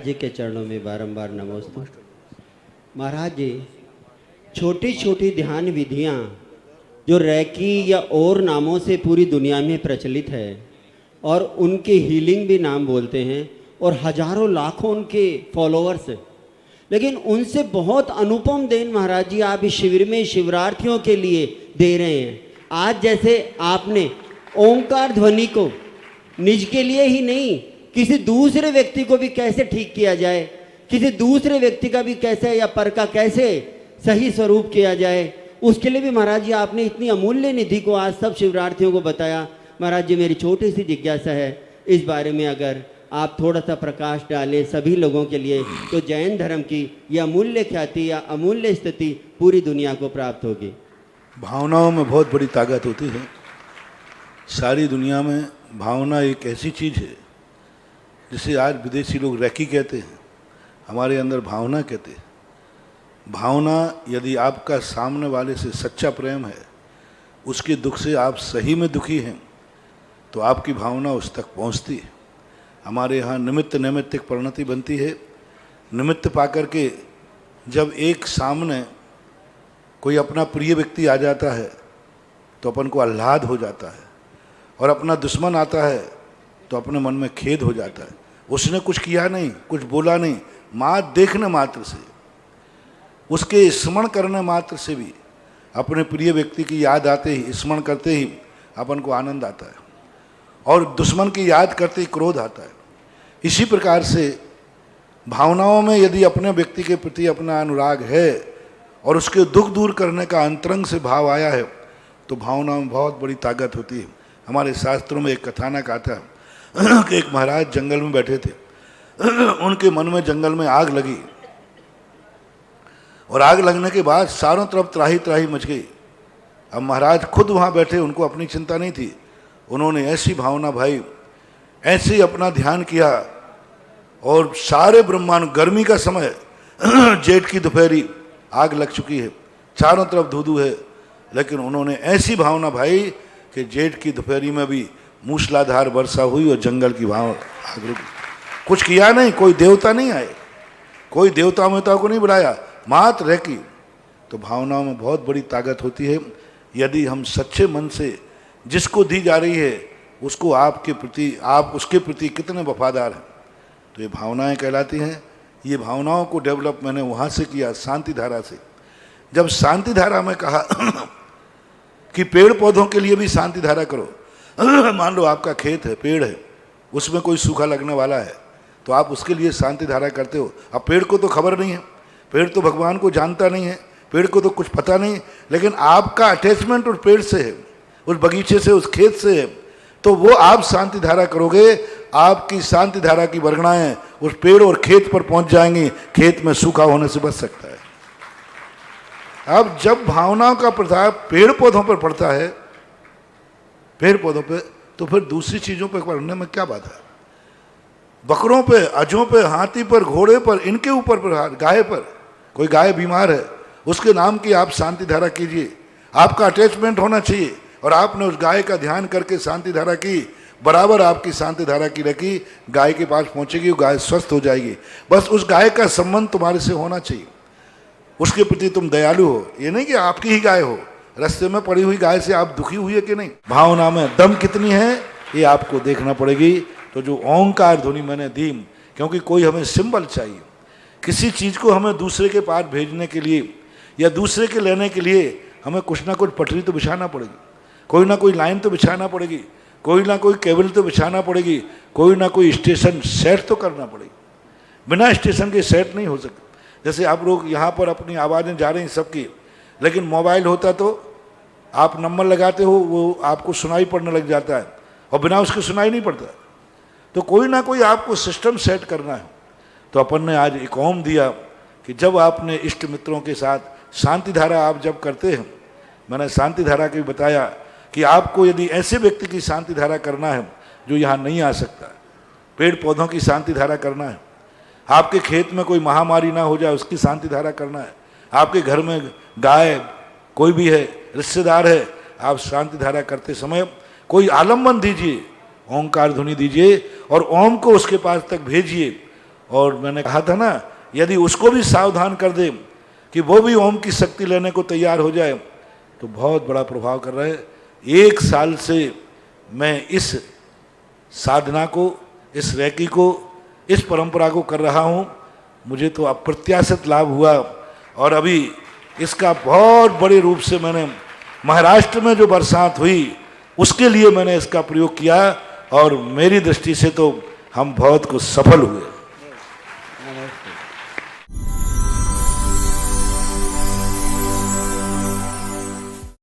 जी के चरणों में बारंबार नमोस्तु। महाराज जी, छोटी छोटी ध्यान विधियाँ जो रैकी या और नामों से पूरी दुनिया में प्रचलित है और उनके हीलिंग भी नाम बोलते हैं और हजारों लाखों उनके फॉलोअर्स, लेकिन उनसे बहुत अनुपम देन महाराज जी आप इस शिविर में शिवरार्थियों के लिए दे रहे हैं। आज जैसे आपने ओंकार ध्वनि को निज के लिए ही नहीं, किसी दूसरे व्यक्ति को भी कैसे ठीक किया जाए, किसी दूसरे व्यक्ति का भी कैसे या पर का कैसे सही स्वरूप किया जाए, उसके लिए भी महाराज जी आपने इतनी अमूल्य निधि को आज सब शिवरार्थियों को बताया। महाराज जी, मेरी छोटी सी जिज्ञासा है इस बारे में अगर आप थोड़ा सा प्रकाश डालें सभी लोगों के लिए, तो जैन धर्म की यह अमूल्य ख्याति या अमूल्य स्थिति पूरी दुनिया को प्राप्त होगी। भावनाओं में बहुत बड़ी ताकत होती है। सारी दुनिया में भावना एक ऐसी चीज़ है जिसे आज विदेशी लोग रैकी कहते हैं, हमारे अंदर भावना कहते हैं। भावना, यदि आपका सामने वाले से सच्चा प्रेम है, उसके दुख से आप सही में दुखी हैं, तो आपकी भावना उस तक पहुंचती है। हमारे यहाँ निमित्त नैमित्तिक परिणति बनती है। निमित्त पाकर के जब एक सामने कोई अपना प्रिय व्यक्ति आ जाता है तो अपन को आह्लाद हो जाता है, और अपना दुश्मन आता है तो अपने मन में खेद हो जाता है। उसने कुछ किया नहीं, कुछ बोला नहीं, मात्र देखने मात्र से, उसके स्मरण करने मात्र से भी अपने प्रिय व्यक्ति की याद आते ही, स्मरण करते ही अपन को आनंद आता है, और दुश्मन की याद करते ही क्रोध आता है। इसी प्रकार से भावनाओं में यदि अपने व्यक्ति के प्रति अपना अनुराग है और उसके दुख दूर करने का अंतरंग से भाव आया है, तो भावनाओं में बहुत बड़ी ताकत होती है। हमारे शास्त्रों में एक कथानक आता है कि एक महाराज जंगल में बैठे थे, उनके मन में जंगल में आग लगी, और आग लगने के बाद चारों तरफ त्राही त्राही मच गई। अब महाराज खुद वहाँ बैठे, उनको अपनी चिंता नहीं थी। उन्होंने ऐसी भावना भाई, ऐसे ही अपना ध्यान किया, और सारे ब्रह्मांड, गर्मी का समय, जेठ की दोपहरी, आग लग चुकी है, चारों तरफ धुधु है, लेकिन उन्होंने ऐसी भावना भाई कि जेठ की दोपहरी में भी मूसलाधार वर्षा हुई और जंगल की आग रुकी। कुछ किया नहीं, कोई देवता नहीं आए, कोई देवता मेवता को नहीं बुलाया, मात्र रह की। तो भावनाओं में बहुत बड़ी ताकत होती है। यदि हम सच्चे मन से जिसको दी जा रही है उसको आपके प्रति, आप उसके प्रति कितने वफादार हैं, तो ये भावनाएं कहलाती हैं। ये भावनाओं को डेवलप मैंने वहाँ से किया, शांति धारा से। जब शांति धारा में कहा कि पेड़ पौधों के लिए भी शांति धारा करो। मान लो आपका खेत है, पेड़ है, उसमें कोई सूखा लगने वाला है, तो आप उसके लिए शांति धारा करते हो। अब पेड़ को तो खबर नहीं है, पेड़ तो भगवान को जानता नहीं है, पेड़ को तो कुछ पता नहीं, लेकिन आपका अटैचमेंट उस पेड़ से है, उस बगीचे से, उस खेत से है, तो वो आप शांति धारा करोगे, आपकी शांति धारा की वर्गणाएं उस पेड़ और खेत पर पहुंच जाएंगी, खेत में सूखा होने से बच सकता है। अब जब भावनाओं का प्रभाव पेड़ पौधों पर पड़ता है, पेड़ पौधों पे, तो फिर दूसरी चीजों पर पड़ने में क्या बात है? बकरों पे, अजों पे, हाथी पर, घोड़े पर, इनके ऊपर प्रहार, गाय पर, कोई गाय बीमार है, उसके नाम की आप शांति धारा कीजिए। आपका अटैचमेंट होना चाहिए, और आपने उस गाय का ध्यान करके शांति धारा की, बराबर आपकी शांति धारा की रखी, गाय के पास पहुंचेगी, गाय स्वस्थ हो जाएगी। बस उस गाय का संबंध तुम्हारे से होना चाहिए, उसके प्रति तुम दयालु हो। ये नहीं कि आपकी ही गाय हो, रास्ते में पड़ी हुई गाय से आप दुखी हुई है कि नहीं। भावना में दम कितनी है ये आपको देखना पड़ेगी। तो जो ओंकार ध्वनि मैंने दी, क्योंकि कोई हमें सिंबल चाहिए, किसी चीज़ को हमें दूसरे के पास भेजने के लिए या दूसरे के लेने के लिए हमें कुछ ना कुछ पटरी तो बिछाना पड़ेगी, कोई ना कोई लाइन तो बिछाना पड़ेगी, कोई ना कोई केबल तो बिछाना पड़ेगी, कोई ना कोई स्टेशन सेट तो करना पड़ेगी। बिना स्टेशन के सेट नहीं हो सकता। जैसे आप लोग यहाँ पर अपनी आवाज़ें जा रही हैं सबकी, लेकिन मोबाइल होता तो आप नंबर लगाते हो, वो आपको सुनाई पड़ने लग जाता है, और बिना उसके सुनाई नहीं पड़ता। तो कोई ना कोई आपको सिस्टम सेट करना है। तो अपन ने आज एक ओम दिया कि जब आपने इष्ट मित्रों के साथ शांति धारा आप जब करते हैं, मैंने शांति धारा के बताया कि आपको यदि ऐसे व्यक्ति की शांति धारा करना है जो यहाँ नहीं आ सकता, पेड़ पौधों की शांति धारा करना है, आपके खेत में कोई महामारी ना हो जाए उसकी शांति धारा करना है, आपके घर में गाय कोई भी है, रिश्तेदार है, आप शांति धारा करते समय कोई आलम्बन दीजिए, ओंकार ध्वनि दीजिए और ओम को उसके पास तक भेजिए, और मैंने कहा था ना, यदि उसको भी सावधान कर दे कि वो भी ओम की शक्ति लेने को तैयार हो जाए तो बहुत बड़ा प्रभाव कर रहा है। 1 साल से मैं इस साधना को, इस रैकी को, इस परंपरा को कर रहा हूँ। मुझे तो अप्रत्याशित लाभ हुआ और अभी इसका बहुत बड़े रूप से मैंने महाराष्ट्र में जो बरसात हुई उसके लिए मैंने इसका प्रयोग किया और मेरी दृष्टि से तो हम बहुत कुछ सफल हुए।